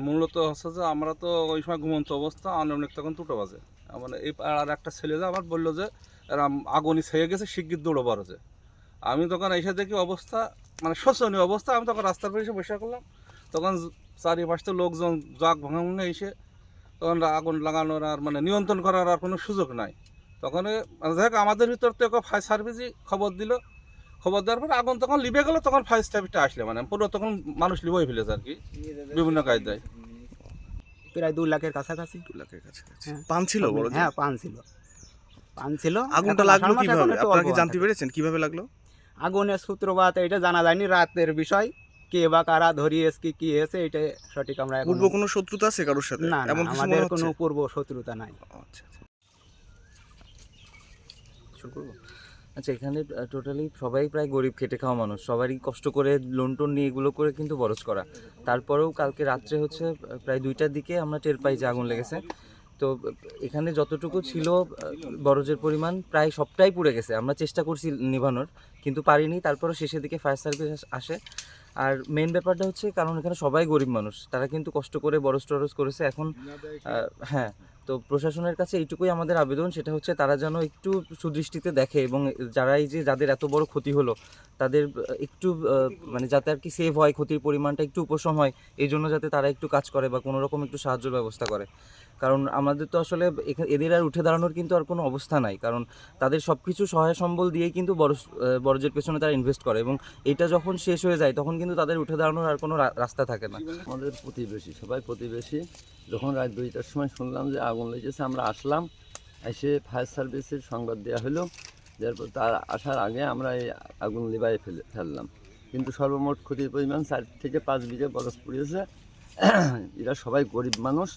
মূলত হচ্ছে যে আমরা তো ওই সময় ঘুমন্ত অবস্থা, আনুমানিক তখন 2টা বাজে। মানে এই আর একটা ছেলে যে আমার বললো যে এরা আগুনই ছেয়ে গেছে, শিগগির দৌড়ো বারোজে। আমি তখন এসে দেখি অবস্থা মানে শোচনীয় অবস্থা। আমি তখন রাস্তার পরে এসে বসে করলাম। তখন চারিপাশে লোকজন জাগ ভাঙে এসে তখন আগুন লাগানোর আর মানে নিয়ন্ত্রণ করার আর কোনো সুযোগ নাই। তখন দেখ আমাদের ভিতর থেকে ফায়ার সার্ভিসই খবর দিল। খবর দেওয়ার পরে আগুন তখন লিভে গেল। তখন ফায়ার সার্ভিসটা আসলে মানে পুরো তখন মানুষ লিভেই ফেলেছে আর কি, বিভিন্ন কায়দায়। প্রায় 2 লাখের কাছাকাছি। 2 লাখের কাছাকাছি। হ্যাঁ। পান ছিল বড় যে? হ্যাঁ, পান ছিল। পান ছিল। আগুনটা এখন লাগলো আষাঢ় মাস, কিভাবে? এখন একটু আপনারা অল্প কি পান জানতে থাকে। পেরেছেন কিভাবে লাগলো? আগুনের সূত্রপাত এটা জানা যায়নি, রাতের বিষয়। কে বা কারা ধরিয়েছে কি হয়েছে এটা সঠিক আমরা এখন পূর্ব কোনো শত্রুতা আছে কারোর সাথে? না, এমন কিছু আমাদের মনে কোনো হচ্ছে? পূর্ব শত্রুতা নাই। আচ্ছা আচ্ছা। শুরু করবো? আচ্ছা, এখানে টোটালি সবাই প্রায় গরিব, খেটে খাওয়া মানুষ। সবারই কষ্ট করে লোন টোন নিয়ে এগুলো করে কিন্তু বরজ করা। তারপরেও কালকে রাত্রে হচ্ছে প্রায় 2টার দিকে আমরা টের পাই যে আগুন লেগেছে। তো এখানে যতটুকু ছিল বরজের পরিমাণ প্রায় সবটাই পুড়ে গেছে। আমরা চেষ্টা করছি নিভানোর, কিন্তু পারিনি। তারপরও শেষের দিকে ফায়ার সার্ভিস আসে। আর মেন ব্যাপারটা হচ্ছে, কারণ এখানে সবাই গরিব মানুষ, তারা কিন্তু কষ্ট করে বরজ টরজ করেছে। এখন হ্যাঁ, তো প্রশাসনের কাছে এইটুকুই আমাদের আবেদন, সেটা হচ্ছে তারা যেন একটু সুদৃষ্টিতে দেখে এবং যারা এই যে যাদের এত বড় ক্ষতি হলো তাদের একটু মানে যাতে আর কি সেভ হয়, ক্ষতির পরিমাণটা একটু উপশম হয়, এই জন্য যাতে তারা একটু কাজ করে বা কোনো রকম একটু সাহায্যের ব্যবস্থা করে। কারণ আমাদের তো আসলে এদের আর উঠে দাঁড়ানোর কিন্তু আর কোনো অবস্থা নাই, কারণ তাদের সব কিছু সহায় সম্বল দিয়েই কিন্তু বরজের পেছনে তারা ইনভেস্ট করে, এবং এটা যখন শেষ হয়ে যায় তখন কিন্তু তাদের উঠে দাঁড়ানোর আর কোনো রাস্তা থাকে না। আমাদের প্রতিবেশী, সবাই প্রতিবেশী। যখন রাত 2টার সময় শুনলাম যে আগুন লেগেছে, আমরা আসলাম। এসে ফায়ার সার্ভিসের সংবাদ দেওয়া হলো। তারপর তার আসার আগে আমরা এই আগুন লিভাই ফেললাম। কিন্তু সর্বমোট ক্ষতির পরিমাণ 4 থেকে 5 বিঘা বরজ পুড়িয়েছে। এরা সবাই গরিব মানুষ।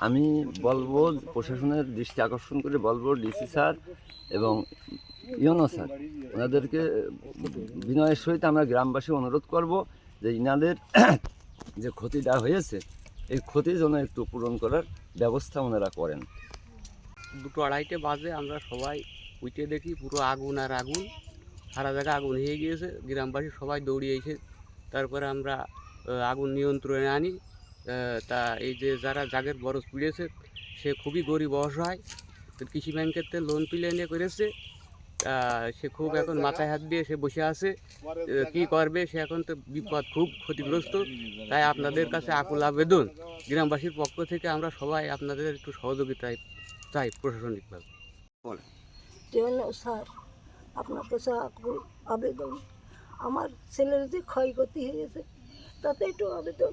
আমি বলবো, প্রশাসনের দৃষ্টি আকর্ষণ করে বলবো, ডিসি স্যার এবং ইউনো স্যার, ওনাদেরকে বিনয়ের সহিত আমরা গ্রামবাসী অনুরোধ করব যে ইনাদের যে ক্ষতিটা হয়েছে এই ক্ষতি যেন একটু পূরণ করার ব্যবস্থা ওনারা করেন। 2-2:30 বাজে আমরা সবাই উঠে দেখি পুরো আগুন আর আগুন, সারা জায়গা আগুন হয়ে গিয়েছে। গ্রামবাসী সবাই দৌড়িয়েছে। তারপরে আমরা আগুন নিয়ন্ত্রণে আনি। তা এই যে যারা জাগের বরজ পুড়িয়েছে সে খুবই গরিব, অসহায়। তো কৃষি ব্যাংকের থেকে লোন তুলে এনে করেছে। সে খুব এখন মাথায় হাত দিয়ে সে বসে আছে, কি করবে সে, এখন তো বিপদ, খুব ক্ষতিগ্রস্ত। তাই আপনাদের কাছে আকুল আবেদন, গ্রামবাসীর পক্ষ থেকে আমরা সবাই আপনাদের একটু সহযোগিতায় চাই প্রশাসনিকভাবে। স্যার, আপনার কাছে আকুল আবেদন, আমার ছেলের যে ক্ষয়ক্ষতি হয়েছে তাতে একটু আবেদন